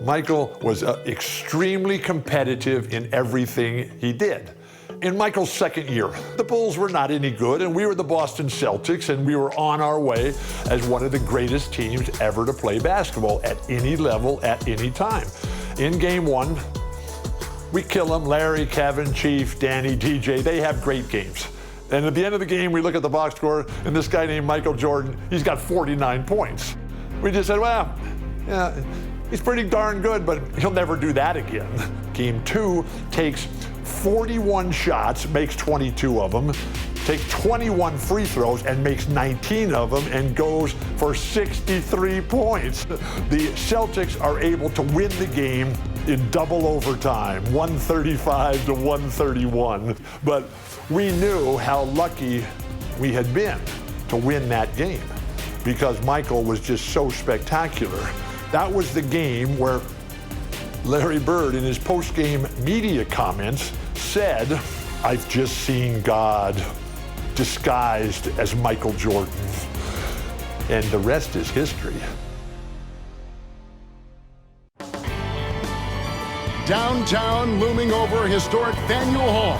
Michael was extremely competitive in everything he did. In Michael's second year, the Bulls were not any good, and we were the Boston Celtics, and we were on our way as one of the greatest teams ever to play basketball at any level, at any time. In game one, we kill them. Larry, Kevin, Chief, Danny, DJ, they have great games. And at the end of the game, we look at the box score, and this guy named Michael Jordan, he's got 49 points. We just said, well, yeah, he's pretty darn good, but he'll never do that again. Game two takes 41 shots, makes 22 of them, takes 21 free throws and makes 19 of them and goes for 63 points. The Celtics are able to win the game in double overtime, 135 to 131. But we knew how lucky we had been to win that game because Michael was just so spectacular. That was the game where Larry Bird, in his post-game media comments, said, "I've just seen God disguised as Michael Jordan." And the rest is history. Downtown, looming over historic Faneuil Hall.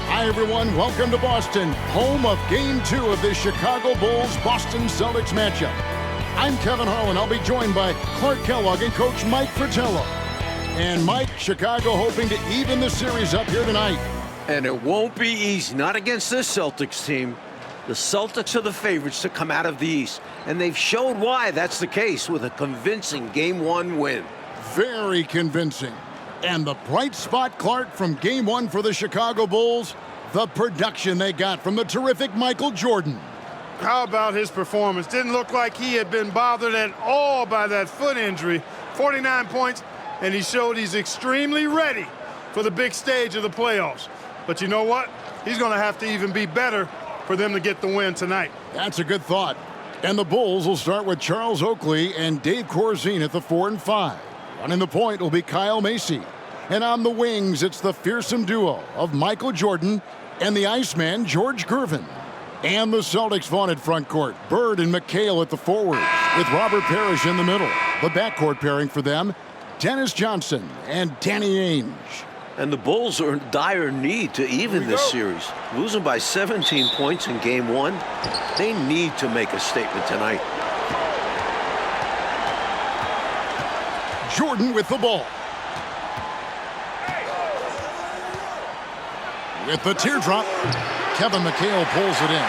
Hi, everyone. Welcome to Boston, home of Game 2 of the Chicago Bulls-Boston Celtics matchup. I'm Kevin Harlan. I'll be joined by Clark Kellogg and Coach Mike Fratello. And Mike, Chicago hoping to even the series up here tonight. And it won't be easy, not against this Celtics team. The Celtics are the favorites to come out of the East, and they've showed why that's the case with a convincing Game 1 win. Very convincing. And the bright spot, Clark, from Game 1 for the Chicago Bulls, the production they got from the terrific Michael Jordan. How about his performance? Didn't look like he had been bothered at all by that foot injury. 49 points, and he showed he's extremely ready for the big stage of the playoffs. But you know what? He's going to have to even be better for them to get the win tonight. That's a good thought. And the Bulls will start with Charles Oakley and Dave Corzine at the 4 and 5. Running the point will be Kyle Macy. And on the wings, it's the fearsome duo of Michael Jordan and the Iceman, George Gervin. And the Celtics vaunted front court, Bird and McHale at the forward, with Robert Parrish in the middle. The backcourt pairing for them, Dennis Johnson and Danny Ainge. And the Bulls are in dire need to even this series. Losing by 17 points in Game 1, they need to make a statement tonight. Jordan with the ball. With the teardrop, Kevin McHale pulls it in.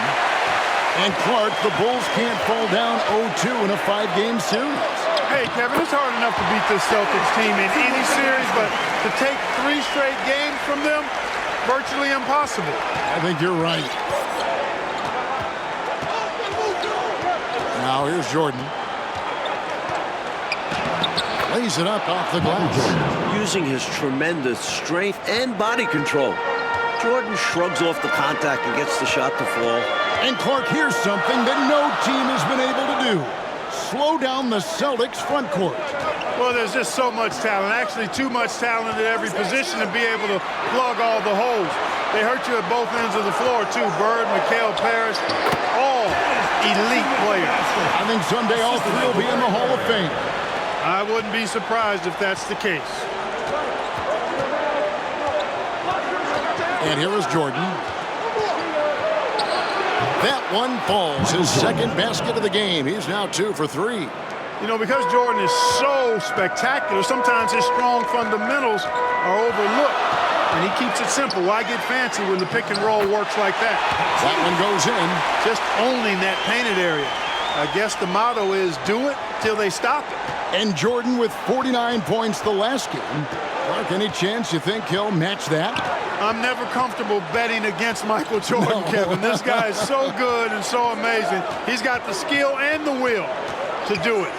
And Clark, the Bulls can't fall down 0-2 in a 5-game series. Hey, Kevin, it's hard enough to beat this Celtics team in any series, but to take 3 straight games from them, virtually impossible. I think you're right. Now here's Jordan. Lays it up off the glass. Using his tremendous strength and body control, Jordan shrugs off the contact and gets the shot to fall. And Clark, here's something that no team has been able to do. Slow down the Celtics front court. Well, there's just so much talent, actually too much talent at every position to be able to plug all the holes. They hurt you at both ends of the floor, too. Bird, McHale, Parrish, all elite players. I think someday all 3 will be in the Hall of Fame. I wouldn't be surprised if that's the case. And here is Jordan. That one falls, his second basket of the game. He's now 2 for 3. You know, because Jordan is so spectacular, sometimes his strong fundamentals are overlooked. And he keeps it simple. Why get fancy when the pick and roll works like that? That one goes in. Just owning that painted area. I guess the motto is do it till they stop it. And Jordan with 49 points the last game. Clark, any chance you think he'll match that? I'm never comfortable betting against Michael Jordan, no. Kevin. This guy is so good and so amazing. He's got the skill and the will to do it.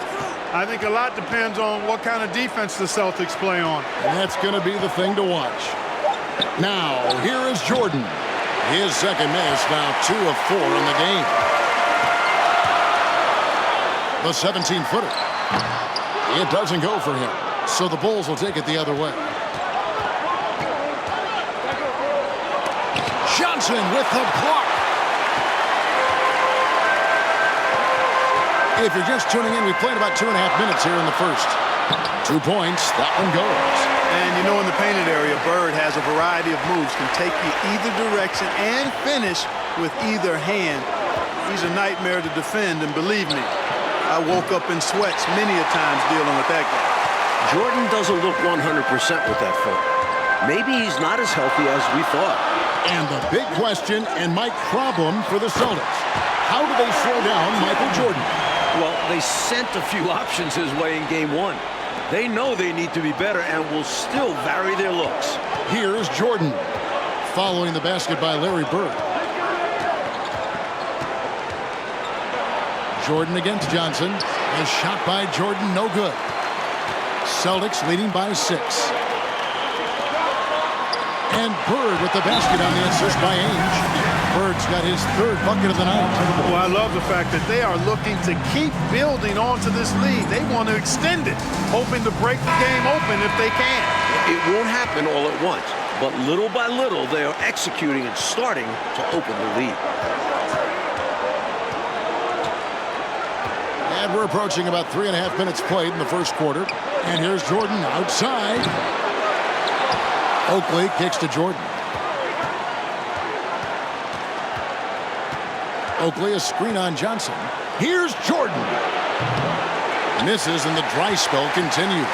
I think a lot depends on what kind of defense the Celtics play on. And that's going to be the thing to watch. Now, here is Jordan. His second miss, now 2 of 4 in the game. The 17-footer. It doesn't go for him, so the Bulls will take it the other way. Johnson with the block. If you're just tuning in, we played about 2.5 minutes here in the first. 2 points. That one goes. And you know, in the painted area, Bird has a variety of moves, can take you either direction and finish with either hand. He's a nightmare to defend, and believe me, I woke up in sweats many a times dealing with that guy. Jordan doesn't look 100% with that foot. Maybe he's not as healthy as we thought. And the big question and Mike problem for the Celtics. How do they slow down Michael Jordan? Well, they sent a few options his way in game one. They know they need to be better and will still vary their looks. Here's Jordan following the basket by Larry Bird. Jordan against Johnson. A shot by Jordan, no good. Celtics leading by 6. And Bird with the basket on the assist by Ainge. Bird's got his 3rd bucket of the night. Well, I love the fact that they are looking to keep building onto this lead. They want to extend it, hoping to break the game open if they can. It won't happen all at once, but little by little, they are executing and starting to open the lead. And we're approaching about 3.5 minutes played in the first quarter. And here's Jordan outside. Oakley kicks to Jordan. Oakley, a screen on Johnson. Here's Jordan. Misses, and the dry spell continues.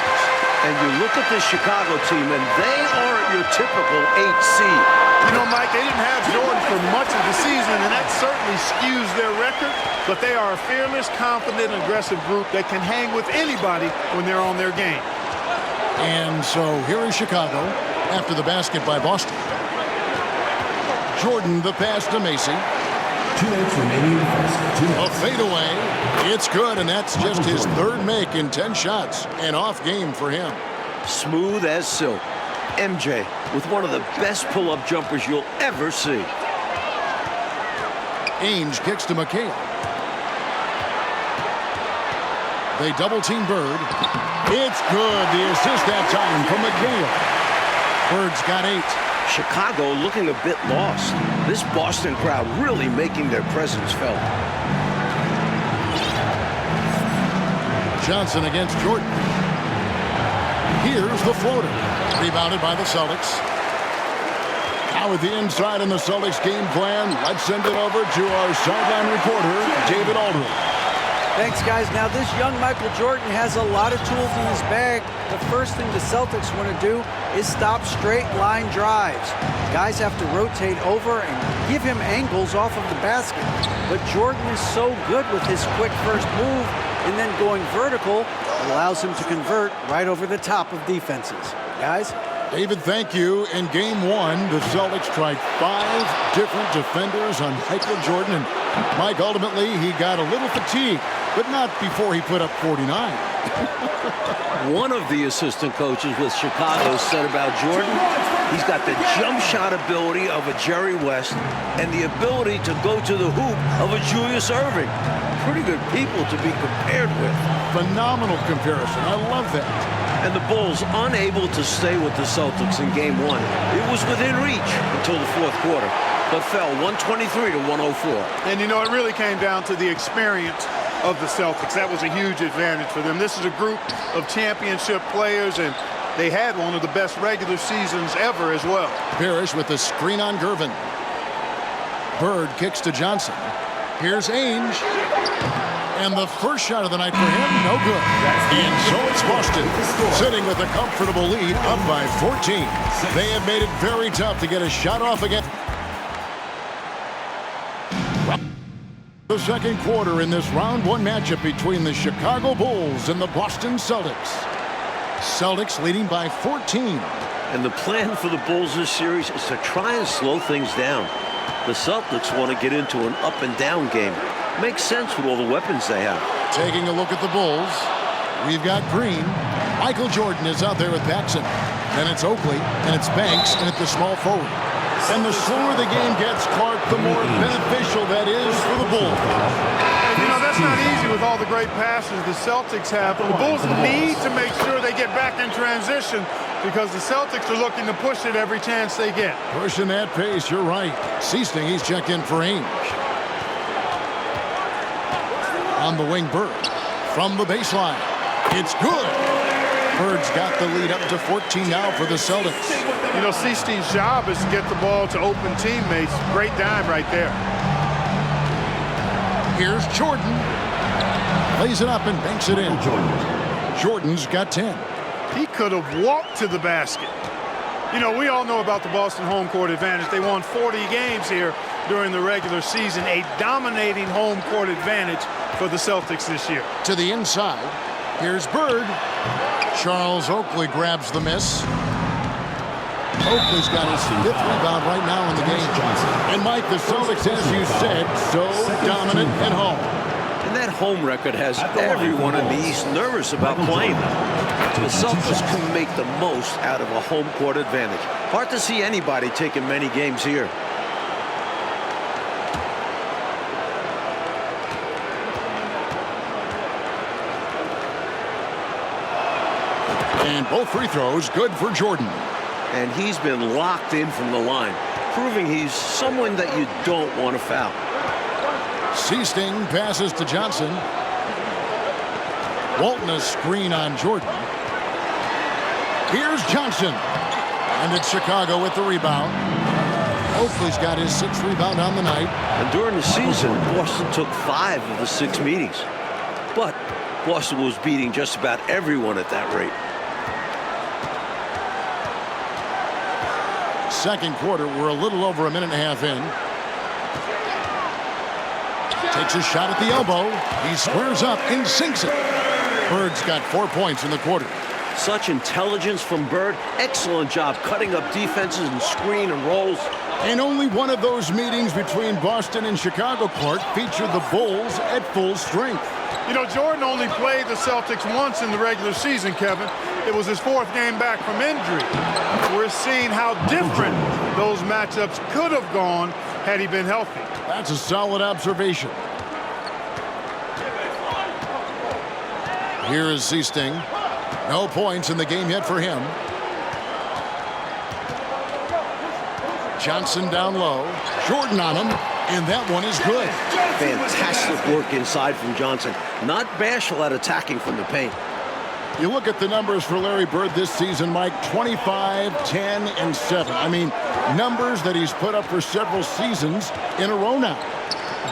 And you look at this Chicago team, and they aren't your typical 8 seed. You know, Mike, they didn't have Jordan for much of the season, and that certainly skews their record. But they are a fearless, confident, aggressive group that can hang with anybody when they're on their game. And so here in Chicago, after the basket by Boston. Jordan, the pass to Macy. 2 minutes remaining in the first. 2 minutes. A fadeaway. It's good, and that's just his 3rd make in 10 shots. An off game for him. Smooth as silk. MJ with one of the best pull-up jumpers you'll ever see. Ainge kicks to McHale. They double-team Bird. It's good. The assist that time from McHale. Bird's got 8. Chicago looking a bit lost. This Boston crowd really making their presence felt. Johnson against Jordan. Here's the floater. Rebounded by the Celtics. Now with the inside in the Celtics game plan, let's send it over to our sideline reporter, David Aldridge. Thanks, guys. Now, this young Michael Jordan has a lot of tools in his bag. The first thing the Celtics want to do is stop straight line drives. Guys have to rotate over and give him angles off of the basket. But Jordan is so good with his quick first move and then going vertical, allows him to convert right over the top of defenses. Guys? David, thank you. In game 1, the Celtics tried 5 different defenders on Michael Jordan. And Mike, ultimately, he got a little fatigued, but not before he put up 49. One of the assistant coaches with Chicago said about Jordan, he's got the jump shot ability of a Jerry West and the ability to go to the hoop of a Julius Erving. Pretty good people to be compared with. Phenomenal comparison. I love that. And the Bulls unable to stay with the Celtics in game 1. It was within reach until the 4th quarter, but fell 123 to 104. And you know, it really came down to the experience of the Celtics. That was a huge advantage for them. This is a group of championship players, and they had one of the best regular seasons ever as well. Parrish with the screen on Gervin. Bird kicks to Johnson. Here's Ainge. And the first shot of the night for him, no good. And so it's Boston, sitting with a comfortable lead, up by 14. They have made it very tough to get a shot off again. The second quarter in this round 1 matchup between the Chicago Bulls and the Boston Celtics. Celtics leading by 14. And the plan for the Bulls this series is to try and slow things down. The Celtics want to get into an up and down game. Makes sense with all the weapons they have. Taking a look at the Bulls, we've got Green. Michael Jordan is out there with Paxson. Then it's Oakley, and it's Banks, and it's the small forward. And the slower the game gets, Clark, the more beneficial that is for the Bulls. And you know, that's not easy with all the great passes the Celtics have. The Bulls need to make sure they get back in transition because the Celtics are looking to push it every chance they get. Pushing that pace, you're right. Seasting, he's checked in for Ainge. On the wing, Bird. From the baseline. It's good. Bird's got the lead up to 14 now for the Celtics. You know, Seestein's job is to get the ball to open teammates. Great dime right there. Here's Jordan. Lays it up and banks it in. Jordan's got 10. He could have walked to the basket. You know, we all know about the Boston home court advantage. They won 40 games here during the regular season. A dominating home court advantage for the Celtics this year. To the inside. Here's Bird. Charles Oakley grabs the miss. Oakley's got his 5th rebound right now in the game. And Mike, the Celtics, as you said, so dominant at home. And that home record has everyone in the East nervous about playing them. The Celtics can make the most out of a home court advantage. Hard to see anybody taking many games here. And both free throws good for Jordan. And he's been locked in from the line, proving he's someone that you don't want to foul. Seesting passes to Johnson. Walton a screen on Jordan. Here's Johnson. And it's Chicago with the rebound. Oakley's got his 6th rebound on the night. And during the season, Boston took 5 of the 6 meetings. But Boston was beating just about everyone at that rate. Second quarter, we're a little over a minute and a half in. Takes a shot at the elbow. He squares up and sinks it. Bird's got 4 points in the quarter. Such intelligence from Bird. Excellent job cutting up defenses and screen and rolls. And only one of those meetings between Boston and Chicago, Clark, featured the Bulls at full strength. You know, Jordan only played the Celtics once in the regular season, Kevin. It was his 4th game back from injury. We're seeing how different those matchups could have gone had he been healthy. That's a solid observation. Here is Seesting. No points in the game yet for him. Johnson down low. Jordan on him. And that one is good. Fantastic work inside from Johnson. Not bashful at attacking from the paint. You look at the numbers for Larry Bird this season, Mike, 25, 10, and 7. I mean, numbers that he's put up for several seasons in a row now.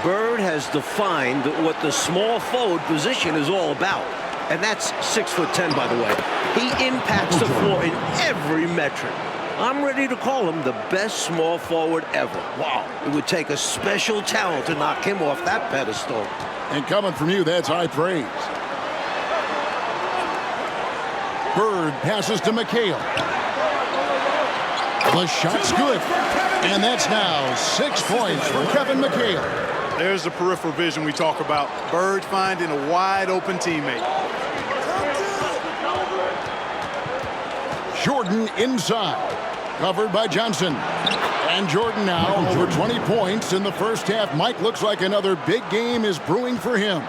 Bird has defined what the small forward position is all about. And that's 6'10", by the way. He impacts the floor in every metric. I'm ready to call him the best small forward ever. Wow. It would take a special talent to knock him off that pedestal. And coming from you, that's high praise. Bird passes to McHale. The shot's good. And that's now 6 points for Kevin McHale. There's the peripheral vision we talk about. Bird finding a wide open teammate. Jordan inside. Covered by Johnson. And Jordan now over 20 points in the first half. Mike, looks like another big game is brewing for him.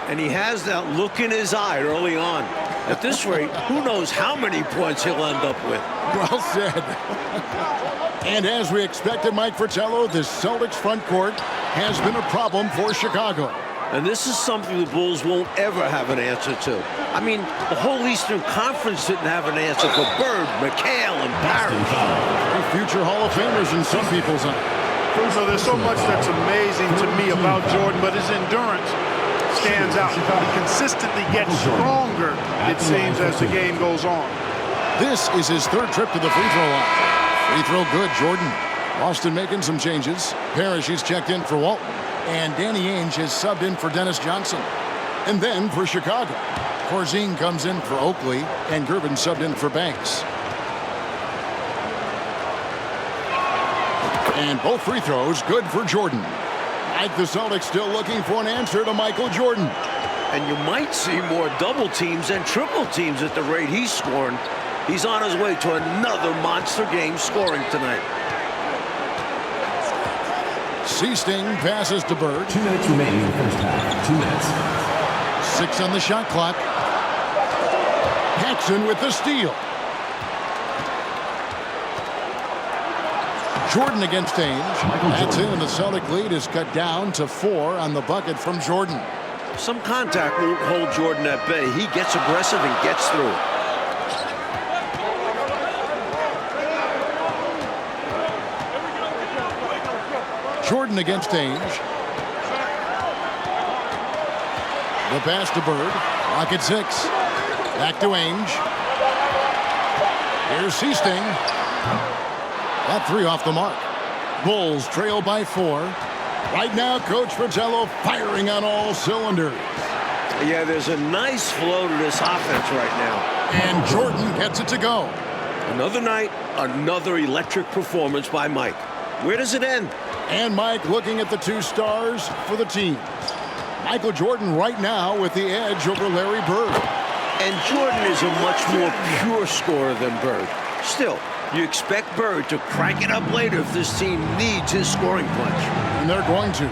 And he has that look in his eye early on. At this rate, who knows how many points he'll end up with. Well said. And as we expected, Mike Fratello, the Celtics front court has been a problem for Chicago. And this is something the Bulls won't ever have an answer to. I mean, the whole Eastern Conference didn't have an answer for Bird, McHale, and Parrish. Future Hall of Famers in some people's eyes. So there's so much that's amazing to me about Jordan, but his endurance stands out. He consistently gets stronger, it seems, as the game goes on. This is his 3rd trip to the free throw line. Free throw good, Jordan. Boston making some changes. Parrish is checked in for Walton. And Danny Ainge has subbed in for Dennis Johnson. And then for Chicago, Corzine comes in for Oakley, and Gervin subbed in for Banks. And both free throws good for Jordan. Like the Celtics still looking for an answer to Michael Jordan. And you might see more double teams and triple teams at the rate he's scoring. He's on his way to another monster game scoring tonight. Seesting passes to Bird. 2 minutes remaining in the first half. 2 minutes. 6 on the shot clock. Paxson with the steal. Jordan against Ainge. That's in, and the Celtic lead is cut down to 4 on the bucket from Jordan. Some contact won't hold Jordan at bay. He gets aggressive and gets through it. Jordan against Ainge. The pass to Bird. Clock at 6. Back to Ainge. Here's Seasting. That 3 off the mark. Bulls trail by 4. Right now, Coach Fratello firing on all cylinders. Yeah, there's a nice flow to this offense right now. And Jordan gets it to go. Another night, another electric performance by Mike. Where does it end? And Mike looking at the 2 stars for the teams. Michael Jordan right now with the edge over Larry Bird. And Jordan is a much more pure scorer than Bird. Still, you expect Bird to crank it up later if this team needs his scoring punch. And they're going to.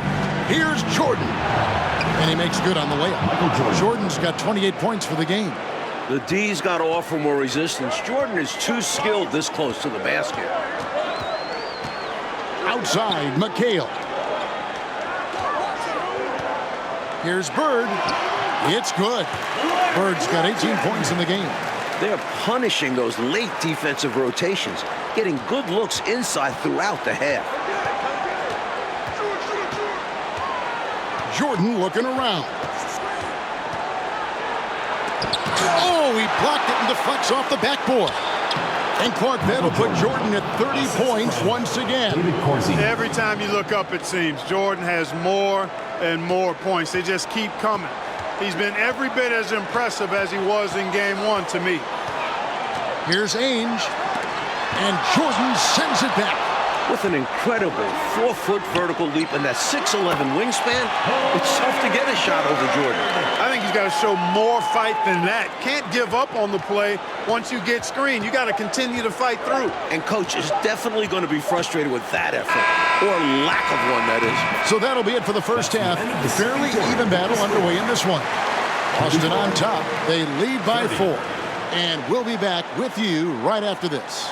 Here's Jordan. And he makes good on the layup. Jordan's got 28 points for the game. The D's got to offer more resistance. Jordan is too skilled this close to the basket. Outside, McHale. Here's Bird. It's good. Bird's got 18 points in the game. They're punishing those late defensive rotations, getting good looks inside throughout the half. Jordan looking around. Oh, he blocked it and deflects off the backboard. And Clark that'll put Jordan at 30 points once again. Every time you look up, it seems, Jordan has more and more points. They just keep coming. He's been every bit as impressive as he was in game 1 to me. Here's Ainge. And Jordan sends it back. With an incredible 4-foot vertical leap and that 6'11" wingspan, it's tough to get a shot over Jordan. I think he's got to show more fight than that. Can't give up on the play once you get screened. You got to continue to fight through. And coach is definitely going to be frustrated with that effort, or lack of one, that is. So that'll be it for the first half. Fairly even battle underway in this one. Boston on top. They lead by 4. And we'll be back with you right after this.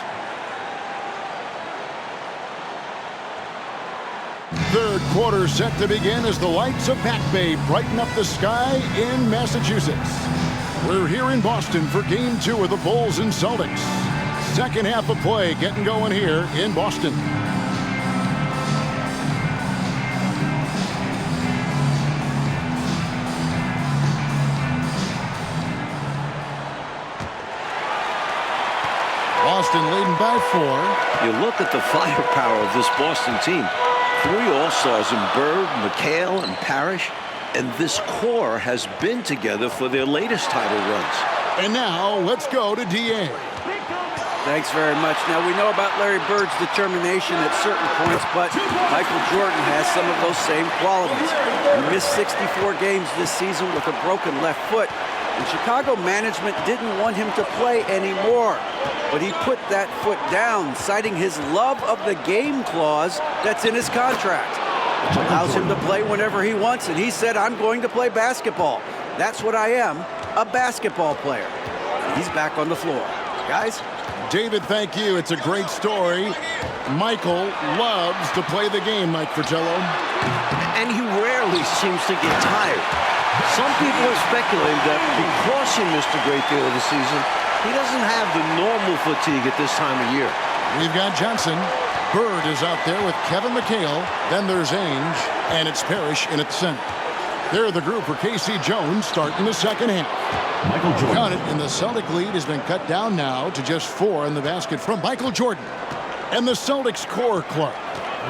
Third quarter set to begin as the lights of Back Bay brighten up the sky in Massachusetts. We're here in Boston for Game 2 of the Bulls and Celtics. Second half of play getting going here in Boston. Boston leading by 4. You look at the firepower of this Boston team. 3 All-Stars in Bird, McHale, and Parrish. And this core has been together for their latest title runs. And now, let's go to DA. Thanks very much. Now, we know about Larry Bird's determination at certain points, but Michael Jordan has some of those same qualities. He missed 64 games this season with a broken left foot, and Chicago management didn't want him to play anymore. But he put that foot down, citing his love of the game clause that's in his contract, which allows him to play whenever he wants. And he said, I'm going to play basketball. That's what I am, a basketball player. And he's back on the floor. Guys? David, thank you. It's a great story. Michael loves to play the game, Mike Fratello. And he rarely seems to get tired. Some people have speculated that because he missed a great deal of the season, he doesn't have the normal fatigue at this time of year. We've got Johnson. Bird is out there with Kevin McHale. Then there's Ainge, and it's Parrish in at the center. They're the group for K.C. Jones starting the second half. Michael Jordan. Got it, and the Celtic lead has been cut down now to just 4 in the basket from Michael Jordan. And the Celtics core club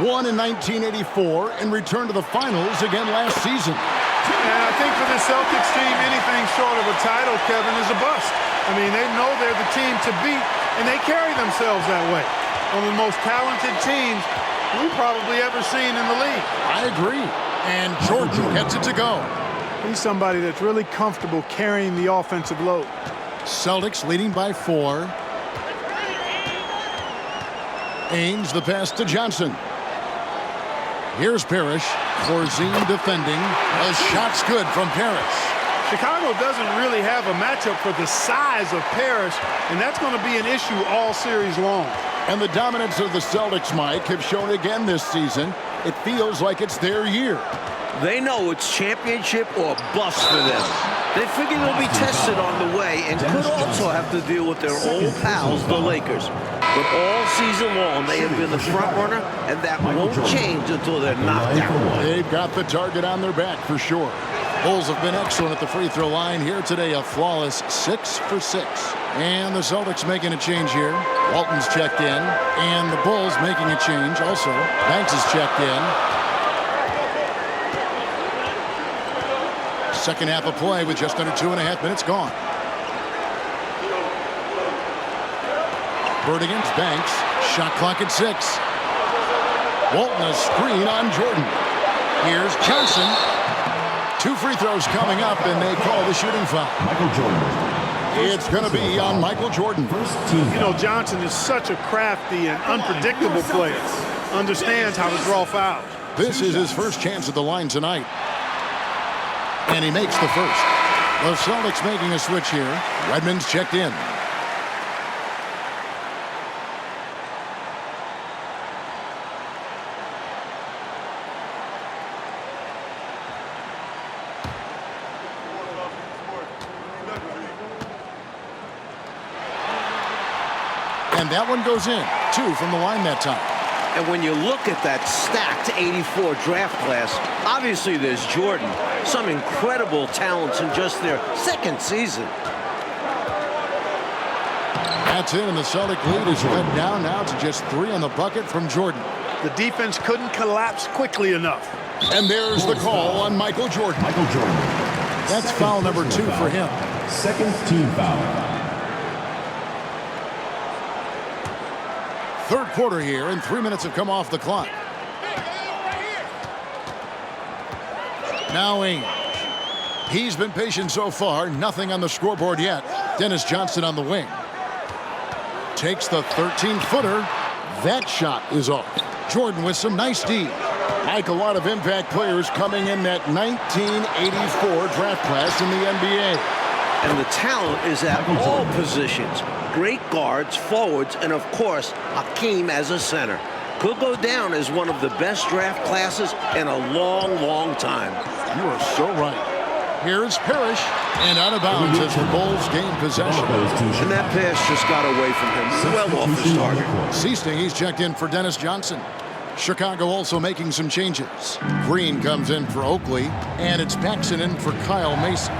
won in 1984 and returned to the finals again last season. And I think for the Celtics team, anything short of a title, Kevin, is a bust. I mean, they know they're the team to beat, and they carry themselves that way. One of the most talented teams we've probably ever seen in the league. I agree. And Jordan gets it to go. He's somebody that's really comfortable carrying the offensive load. Celtics leading by 4. Ainge, the pass to Johnson. Here's Parrish. Corzine defending. A shot's good from Parrish. Chicago doesn't really have a matchup for the size of Parrish, and that's going to be an issue all series long. And the dominance of the Celtics, Mike, have shown again this season. It feels like it's their year. They know it's championship or bust for them. They figure they'll be tested on the way and could also have to deal with their old pals, the Lakers. But all season long, they have been the front runner, and that won't change until they're knocked out. They've got the target on their back for sure. Bulls have been excellent at the free throw line here today, a flawless 6 for 6. And the Celtics making a change here. Walton's checked in, and the Bulls making a change also. Banks is checked in. Second half of play with just under 2.5 minutes gone. Bird against Banks. Shot clock at 6. Walton a screen on Jordan. Here's Johnson. 2 free throws coming up, and they call the shooting foul. Michael Jordan. It's going to be on Michael Jordan. You know, Johnson is such a crafty and unpredictable player. Understands how to draw fouls. This is his first chance at the line tonight. And he makes the first. The Celtics making a switch here. Redmond's checked in. And that one goes in. 2 from the line that time. And when you look at that stacked 84 draft class, obviously there's Jordan. Some incredible talents in just their second season. That's it, and the Celtic lead is cut down now to just 3 on the bucket from Jordan. The defense couldn't collapse quickly enough. And there's the call on Michael Jordan. Michael Jordan. That's foul number 2 for him. Second team foul. Third quarter here, and 3 minutes have come off the clock. Now Ainge. He's been patient so far. Nothing on the scoreboard yet. Dennis Johnson on the wing. Takes the 13-footer. That shot is off. Jordan with some nice D. Like a lot of impact players coming in that 1984 draft class in the NBA. And the talent is at all positions. Great guards, forwards, and of course, Hakeem as a center. Could go down as one of the best draft classes in a long, long time. You are so right. Here's Parrish, and out of bounds as the Bulls gain possession. And that pass just got away from him, well off his target. Seasting, he's checked in for Dennis Johnson. Chicago also making some changes. Green comes in for Oakley, and it's Paxson in for Kyle Mason.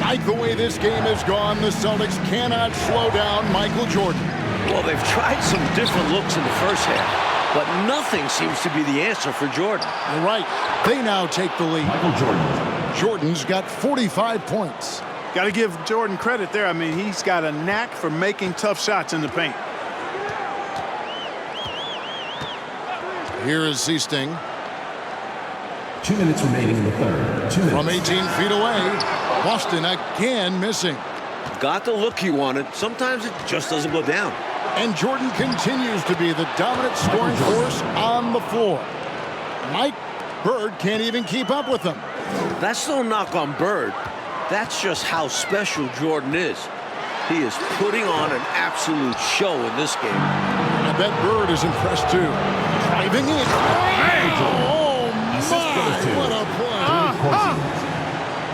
Like the way this game has gone, the Celtics cannot slow down Michael Jordan. Well, they've tried some different looks in the first half, but nothing seems to be the answer for Jordan. You're right. They now take the lead. Michael Jordan. Jordan's got 45 points. Got to give Jordan credit there. I mean, he's got a knack for making tough shots in the paint. Here is Seasting. 2 minutes remaining in the third. 2 minutes. From 18 feet away, Boston again missing. Got the look he wanted. Sometimes it just doesn't go down. And Jordan continues to be the dominant scoring force on the floor. Mike Bird can't even keep up with him. That's no knock on Bird. That's just how special Jordan is. He is putting on an absolute show in this game. I bet Bird is impressed too. Driving in. Oh my, what a play.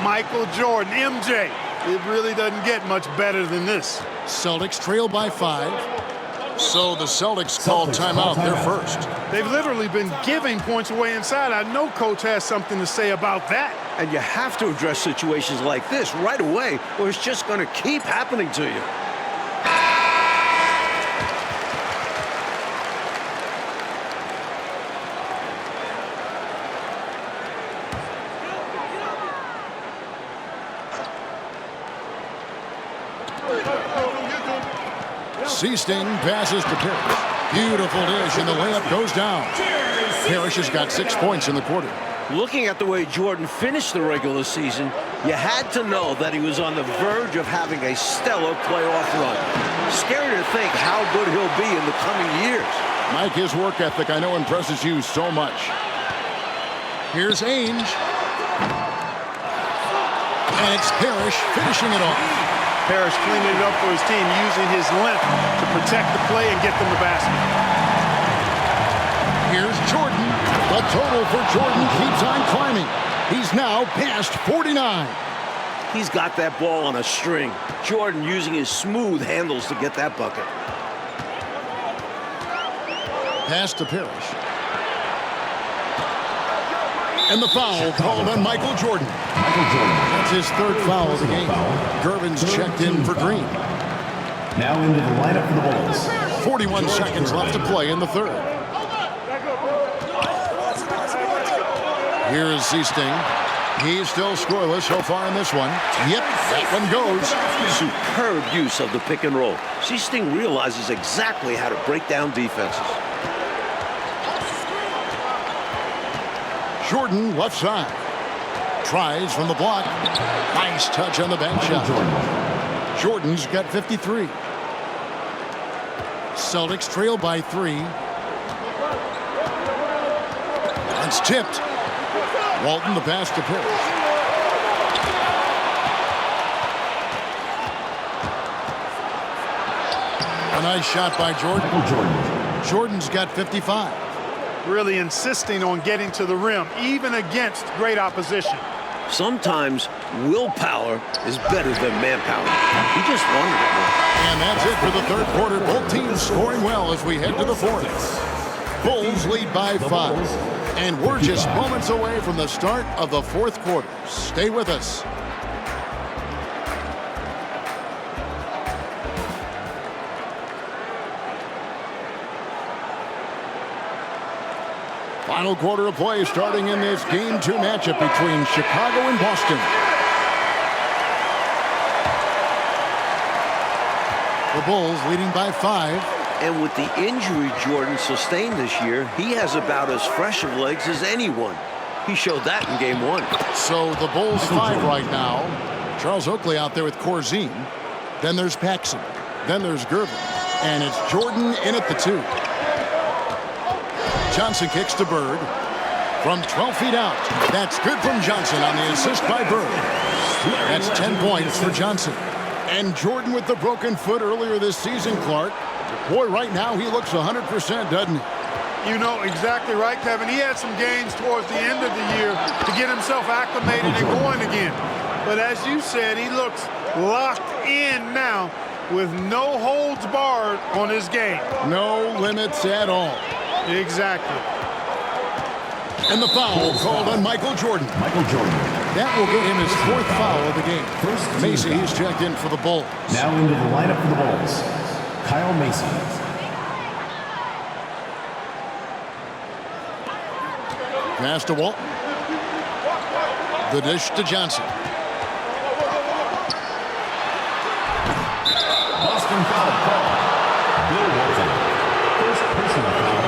Michael Jordan, MJ. It really doesn't get much better than this. Celtics trail by 5. So the Celtics called timeout. They're first. They've literally been giving points away inside. I know coach has something to say about that. And you have to address situations like this right away, or it's just going to keep happening to you. Seasting passes to Parrish. Beautiful dish, and the layup goes down. Parrish has got 6 points in the quarter. Looking at the way Jordan finished the regular season, you had to know that he was on the verge of having a stellar playoff run. Scary to think how good he'll be in the coming years. Mike, his work ethic I know impresses you so much. Here's Ainge. And it's Parrish finishing it off. Parrish cleaning it up for his team, using his length to protect the play and get them the basket. Here's Jordan. The total for Jordan keeps on climbing. He's now past 49. He's got that ball on a string. Jordan using his smooth handles to get that bucket. Pass to Parrish. And the foul called on Michael Jordan. That's his third foul of the game. Gervin's checked in for Green. Now into the lineup for the Bulls. 41 seconds left to play in the third. Here is Seasting. He's still scoreless so far in this one. Yep, that one goes. Superb use of the pick and roll. Seasting realizes exactly how to break down defenses. Jordan left side. Tries from the block. Nice touch on the bank shot. Jordan's got 53. Celtics trail by 3. It's tipped. Walton the pass to Parrish. A nice shot by Jordan. Jordan's got 55. Really insisting on getting to the rim, even against great opposition. Sometimes willpower is better than manpower. He just wanted it more. And that's it for the third quarter. Both teams scoring well as we head to the fourth. Bulls lead by 5. And we're just moments away from the start of the fourth quarter. Stay with us. Final quarter of play starting in this Game 2 matchup between Chicago and Boston. The Bulls leading by 5. And with the injury Jordan sustained this year, he has about as fresh of legs as anyone. He showed that in Game 1. So the Bulls 5 right now. Charles Oakley out there with Corzine. Then there's Paxson. Then there's Gervin. And it's Jordan in at the 2. Johnson kicks to Bird. From 12 feet out. That's good from Johnson on the assist by Bird. That's 10 points for Johnson. And Jordan with the broken foot earlier this season, Clark. Boy, right now he looks 100%, doesn't he? You know exactly right, Kevin. He had some games towards the end of the year to get himself acclimated and going again. But as you said, he looks locked in now with no holds barred on his game. No limits at all. Exactly. And the foul called on Michael Jordan. That will get him his 4th foul of the game. Macy is checked in for the Bulls. Now into the lineup for the Bulls. Kyle Macy. Pass to Walton. The dish to Johnson. Boston foul call. Bill Walton. First personal foul.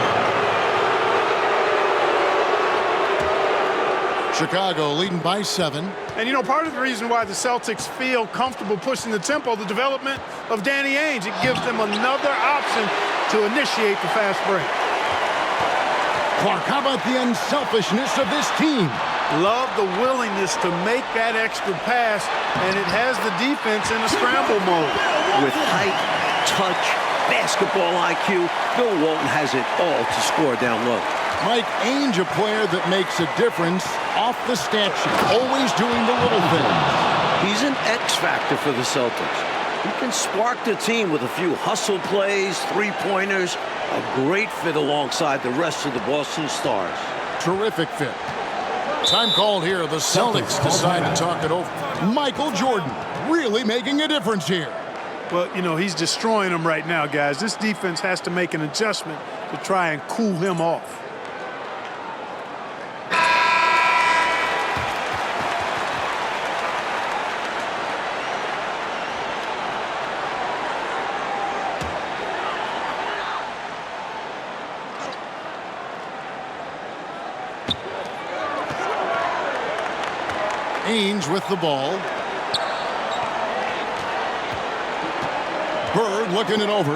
Chicago leading by 7. And, you know, part of the reason why the Celtics feel comfortable pushing the tempo, the development of Danny Ainge, it gives them another option to initiate the fast break. Clark, how about the unselfishness of this team? Love the willingness to make that extra pass, and it has the defense in a scramble mode. With height, touch, basketball IQ, Bill Walton has it all to score down low. Mike Ainge, a player that makes a difference off the stat sheet, always doing the little things. He's an X factor for the Celtics. He can spark the team with a few hustle plays, three-pointers, a great fit alongside the rest of the Boston Stars. Terrific fit. Time called here. The Celtics decide to talk it over. Michael Jordan really making a difference here. Well, you know, he's destroying them right now, guys. This defense has to make an adjustment to try and cool him off. Ainge with the ball. Bird looking it over.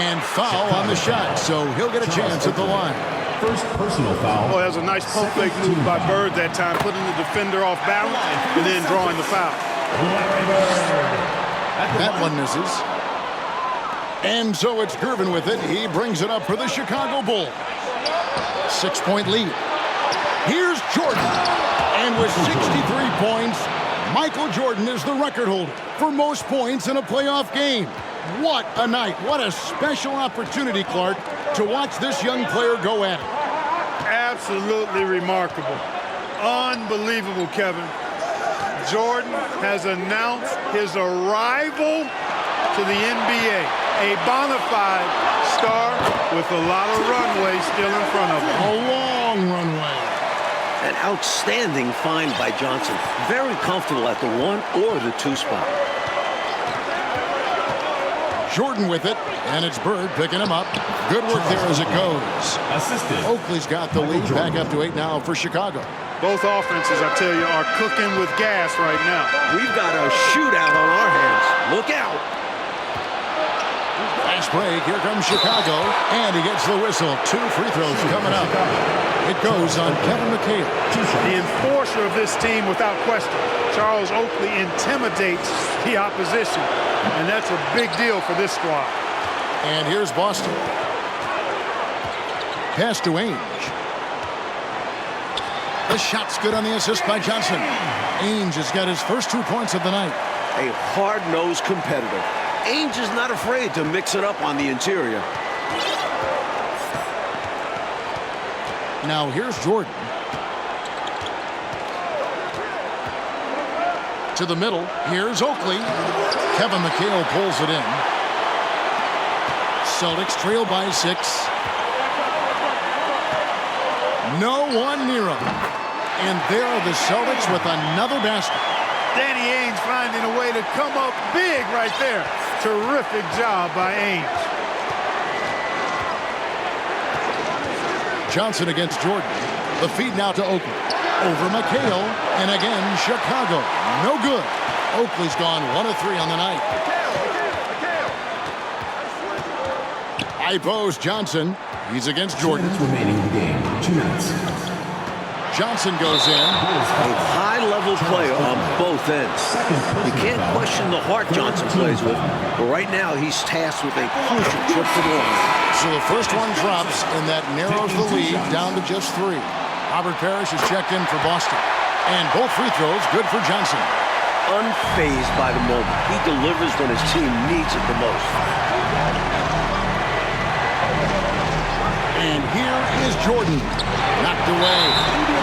And foul on the shot, so he'll get a chance at the line. First personal foul. Oh, that was a nice pump fake move by Bird that time, putting the defender off balance and then drawing the foul. That one misses. And so it's Gervin with it. He brings it up for the Chicago Bulls. 6-point lead. Here's Jordan. And with 63 points, Michael Jordan is the record holder for most points in a playoff game. What a night. What a special opportunity, Clark, to watch this young player go at it. Absolutely remarkable. Unbelievable, Kevin. Jordan has announced his arrival to the NBA. A bona fide star with a lot of runway still in front of him. A long runway. An outstanding find by Johnson. Very comfortable at the 1 or the 2 spot. Jordan with it, and it's Bird picking him up. Good work there as it goes. Assisted. Oakley's got the lead, back up to 8 now for Chicago. Both offenses, I tell you, are cooking with gas right now. We've got a shootout on our hands. Look out. Fast break, here comes Chicago, and he gets the whistle. 2 free throws coming up. It goes on Kevin McHale. The enforcer of this team, without question. Charles Oakley intimidates the opposition, and that's a big deal for this squad. And here's Boston. Pass to Ainge. The shot's good on the assist by Johnson. Ainge has got his first 2 points of the night. A hard-nosed competitor. Ainge is not afraid to mix it up on the interior. Now here's Jordan. To the middle, here's Oakley. Kevin McHale pulls it in. Celtics trail by 6. No one near him. And there are the Celtics with another basket. Danny Ainge finding a way to come up big right there. Terrific job by Ainge. Johnson against Jordan. The feed now to Oakley. Over McHale, and again, Chicago. No good. Oakley's gone 1 of 3 on the night. High post, Johnson. He's against Jordan. 2 minutes remaining in the game. 2 minutes. Johnson goes in. A high-level player on both ends. You can't question the heart Johnson plays with, but right now he's tasked with a crucial trip to the line. So the first one drops, and that narrows the lead down to just 3. Robert Parrish is checked in for Boston. And both free throws good for Johnson. Unfazed by the moment. He delivers when his team needs it the most. And here is Jordan. Knocked away.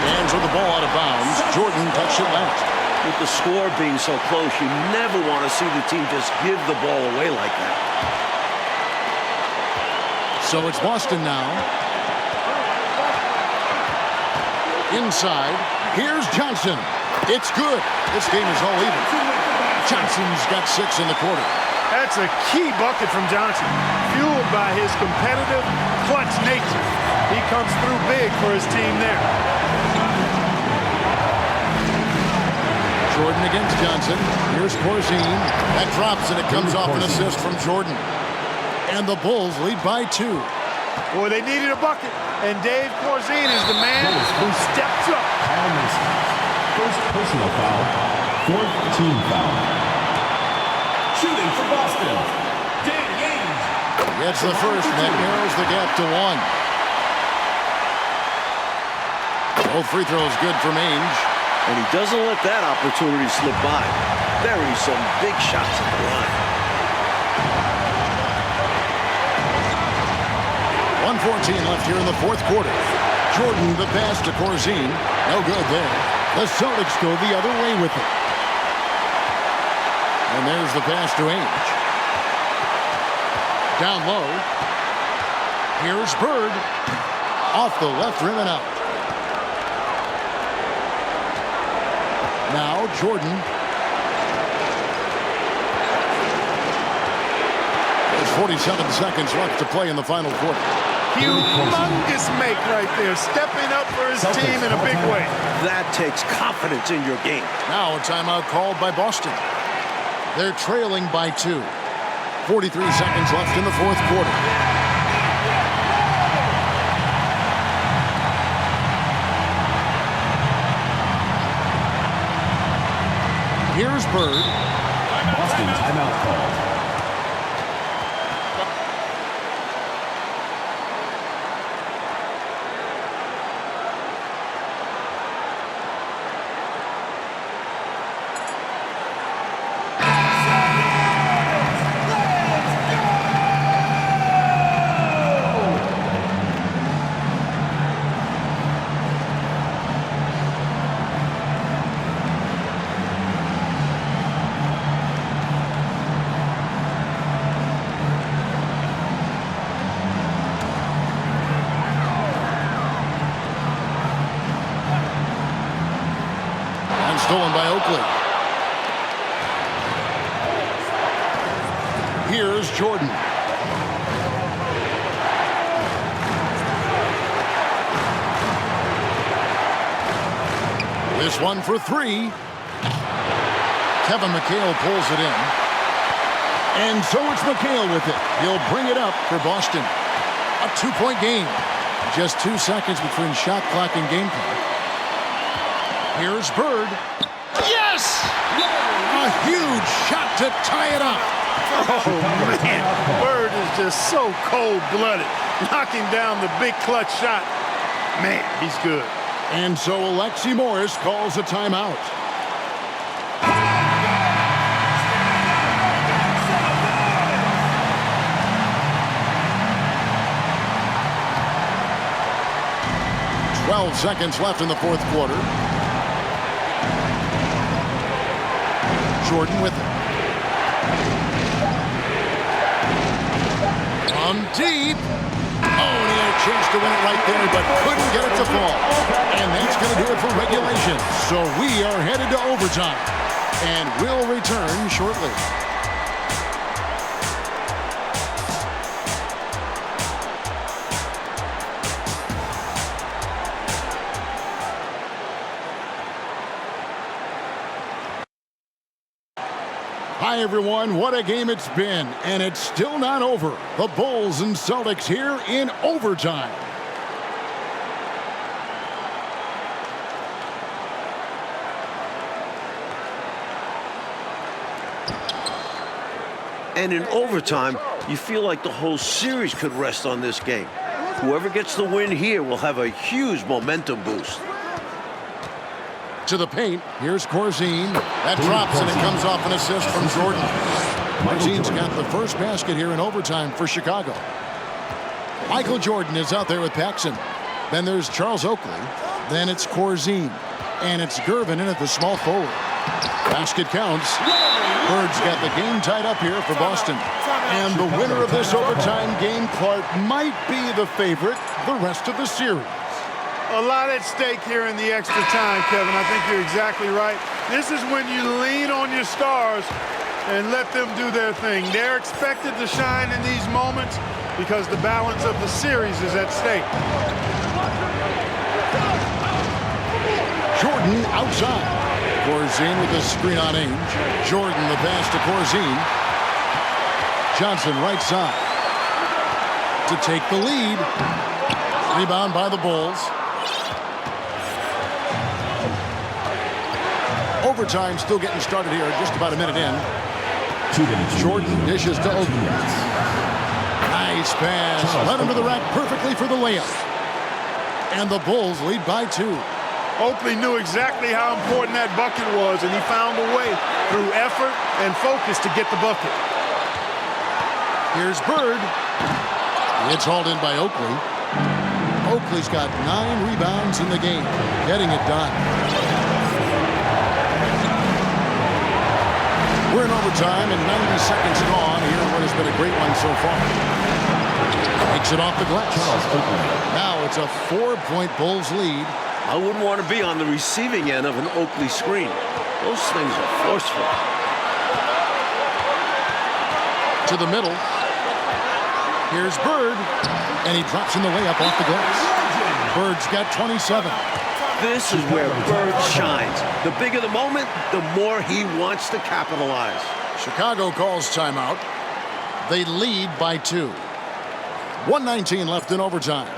Hands with the ball out of bounds. Jordan touched it last. With the score being so close, you never want to see the team just give the ball away like that. So it's Boston now. Inside. Here's Johnson. It's good. This game is all even. Johnson's got 6 in the quarter. That's a key bucket from Johnson, fueled by his competitive, clutch nature. He comes through big for his team there. Jordan against Johnson. Here's Corzine. That drops, and it comes off an assist from Jordan. And the Bulls lead by 2. Boy, they needed a bucket, and Dave Corzine is the man who steps up. First personal foul. 4th team foul. Shooting for Boston. Danny Ainge. Gets the first, and that narrows the gap to 1. Both free throws good from Ainge. And he doesn't let that opportunity slip by. Buries some big shots at the line. 1:14 left here in the 4th quarter. Jordan the pass to Corzine. No good there. The Celtics go the other way with it. And there's the pass to Ainge. Down low. Here's Bird. Off the left rim and out. Now Jordan. There's 47 seconds left to play in the final quarter. Humongous make right there, stepping up for his team in a big way. That takes confidence in your game. Now a timeout called by Boston. They're trailing by 2. 43 seconds left in the 4th quarter. Here's Bird. Boston timeout called. by Oakley. Here's Jordan. This one for three. Kevin McHale pulls it in. And so it's McHale with it. He'll bring it up for Boston. A 2-point game. Just 2 seconds between shot clock and game clock. Here's Bird. Yes! A huge shot to tie it up. Oh, man. Bird is just so cold-blooded. Knocking down the big clutch shot. Man, he's good. And so Alexi Morris calls a timeout. Seconds left in the fourth quarter. Jordan with it. On deep. Oh, and he had a chance to win it right there, but couldn't get it to fall. And that's going to do it for regulation. So we are headed to overtime. And we'll return shortly. Hi, everyone. What a game it's been. And it's still not over. The Bulls and Celtics here in overtime. And in overtime, you feel like the whole series could rest on this game. Whoever gets the win here will have a huge momentum boost. To the paint. Here's Corzine. That drops, and it comes off an assist from Jordan. Corzine's got the first basket here in overtime for Chicago. Michael Jordan is out there with Paxson. Then there's Charles Oakley. Then it's Corzine. And it's Gervin in at the small forward. Basket counts. Bird's got the game tied up here for Boston. And the winner of this overtime game, Clark, might be the favorite the rest of the series. A lot at stake here in the extra time, Kevin. I think you're exactly right. This is when you lean on your stars and let them do their thing. They're expected to shine in these moments because the balance of the series is at stake. Jordan outside. Corzine with the screen on Ainge. Jordan the pass to Corzine. Johnson right side. To take the lead. Rebound by the Bulls. Overtime still getting started here, just about a minute in. Jordan dishes to Oakley. Nice pass. Led him to the rack perfectly for the layup. And the Bulls lead by 2. Oakley knew exactly how important that bucket was, and he found a way through effort and focus to get the bucket. Here's Bird. It's hauled in by Oakley. Oakley's got 9 rebounds in the game, getting it done. We're in overtime and 90 seconds gone here in what has been a great one so far. Takes it off the glass. Now it's a 4-point Bulls lead. I wouldn't want to be on the receiving end of an Oakley screen. Those things are forceful. To the middle. Here's Bird. And he drops in the layup off the glass. Bird's got 27. This is where Bird shines. The bigger the moment, the more he wants to capitalize. Chicago calls timeout. They lead by 2. 1:19 left in overtime.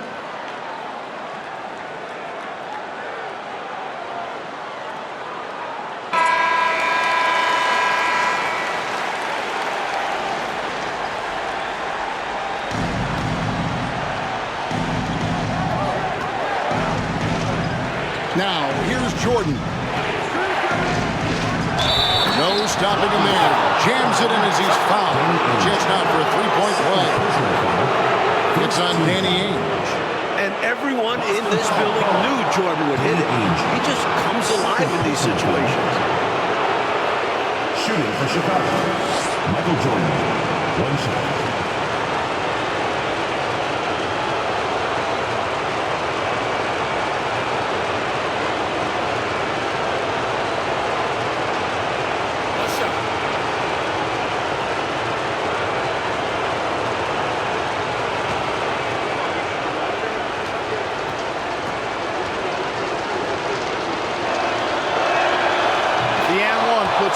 Now, here's Jordan. No stopping him there. Jams it in as he's fouled. Chance now for a 3-point play. It's on Danny Ainge. And everyone in this building knew Jordan would hit it. He just comes alive in these situations. Shooting for Chicago, Michael Jordan. 1 shot.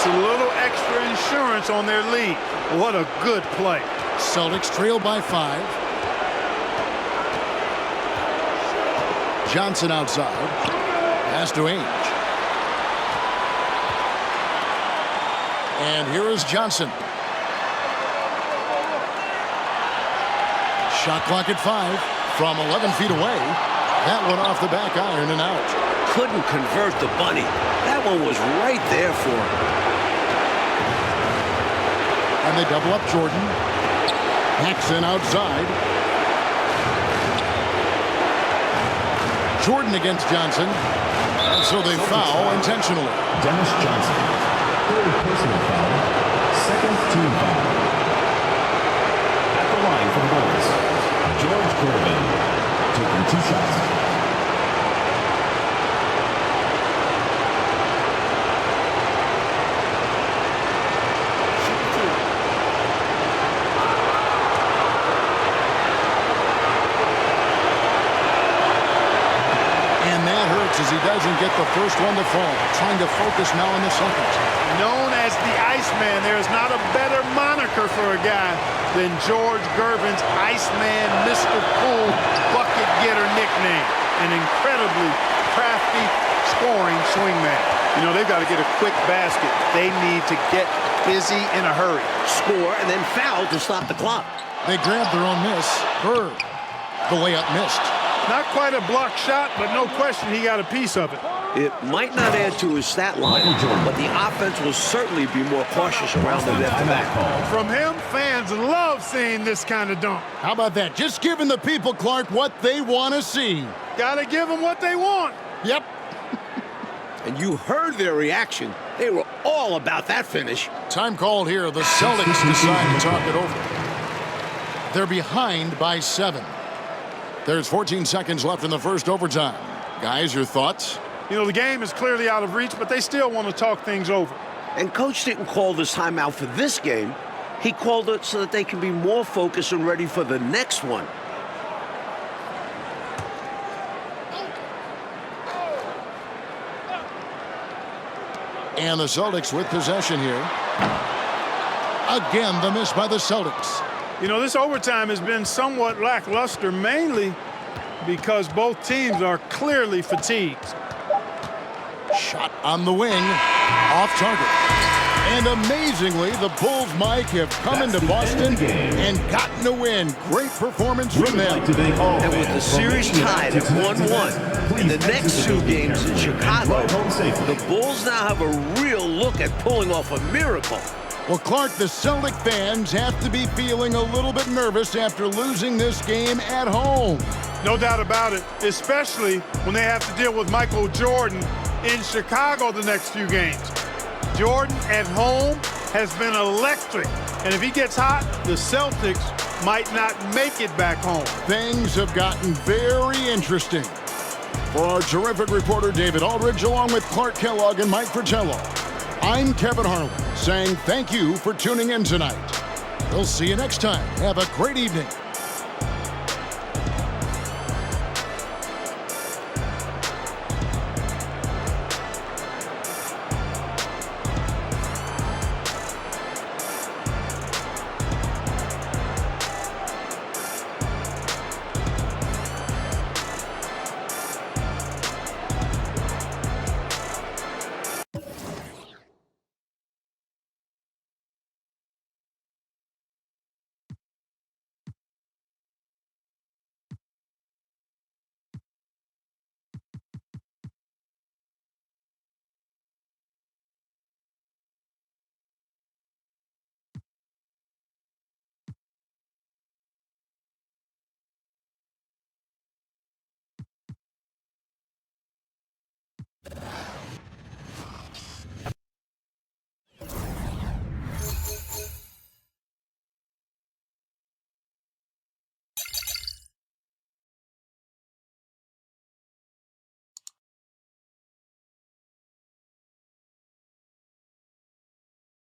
It's a little extra insurance on their lead. What a good play. Celtics trail by 5. Johnson outside. Pass to Ainge. And here is Johnson. Shot clock at 5 from 11 feet away. That one off the back iron and out. Couldn't convert the bunny. That one was right there for him. And they double up Jordan. Paxson outside. Jordan against Johnson. And so they foul intentionally. Dennis Johnson. Third personal foul. Second team foul. At the line for the Bulls, George Gervin. Taking 2 shots. As he doesn't get the first one to fall. Trying to focus now on the second. Known as the Iceman, there is not a better moniker for a guy than George Gervin's Iceman, Mr. Pool, bucket getter nickname. An incredibly crafty scoring swingman. You know, they've got to get a quick basket. They need to get busy in a hurry. Score and then foul to stop the clock. They grabbed their own miss. Bird. The layup missed. Not quite a block shot, but no question he got a piece of it. It might not add to his stat line, but the offense will certainly be more cautious around the net back. From him, fans love seeing this kind of dunk. How about that? Just giving the people, Clark, what they want to see. Gotta give them what they want. Yep. And you heard their reaction. They were all about that finish. Time called here. The Celtics decide to talk it over. They're behind by 7. There's 14 seconds left in the first overtime. Guys, your thoughts? You know, the game is clearly out of reach, but they still want to talk things over. And Coach didn't call this timeout for this game. He called it so that they can be more focused and ready for the next one. And the Celtics with possession here. Again, the miss by the Celtics. You know, this overtime has been somewhat lackluster, mainly because both teams are clearly fatigued. Shot on the wing, off target. And amazingly, the Bulls, Mike, have come into Boston and gotten a win. Great performance from them. And with the series tied at 1-1 in the next 2 games in Chicago, the Bulls now have a real look at pulling off a miracle. Well, Clark, the Celtic fans have to be feeling a little bit nervous after losing this game at home. No doubt about it, especially when they have to deal with Michael Jordan in Chicago the next few games. Jordan at home has been electric, and if he gets hot, the Celtics might not make it back home. Things have gotten very interesting. For our terrific reporter David Aldridge, along with Clark Kellogg and Mike Fratello, I'm Kevin Harlan, saying thank you for tuning in tonight. We'll see you next time. Have a great evening.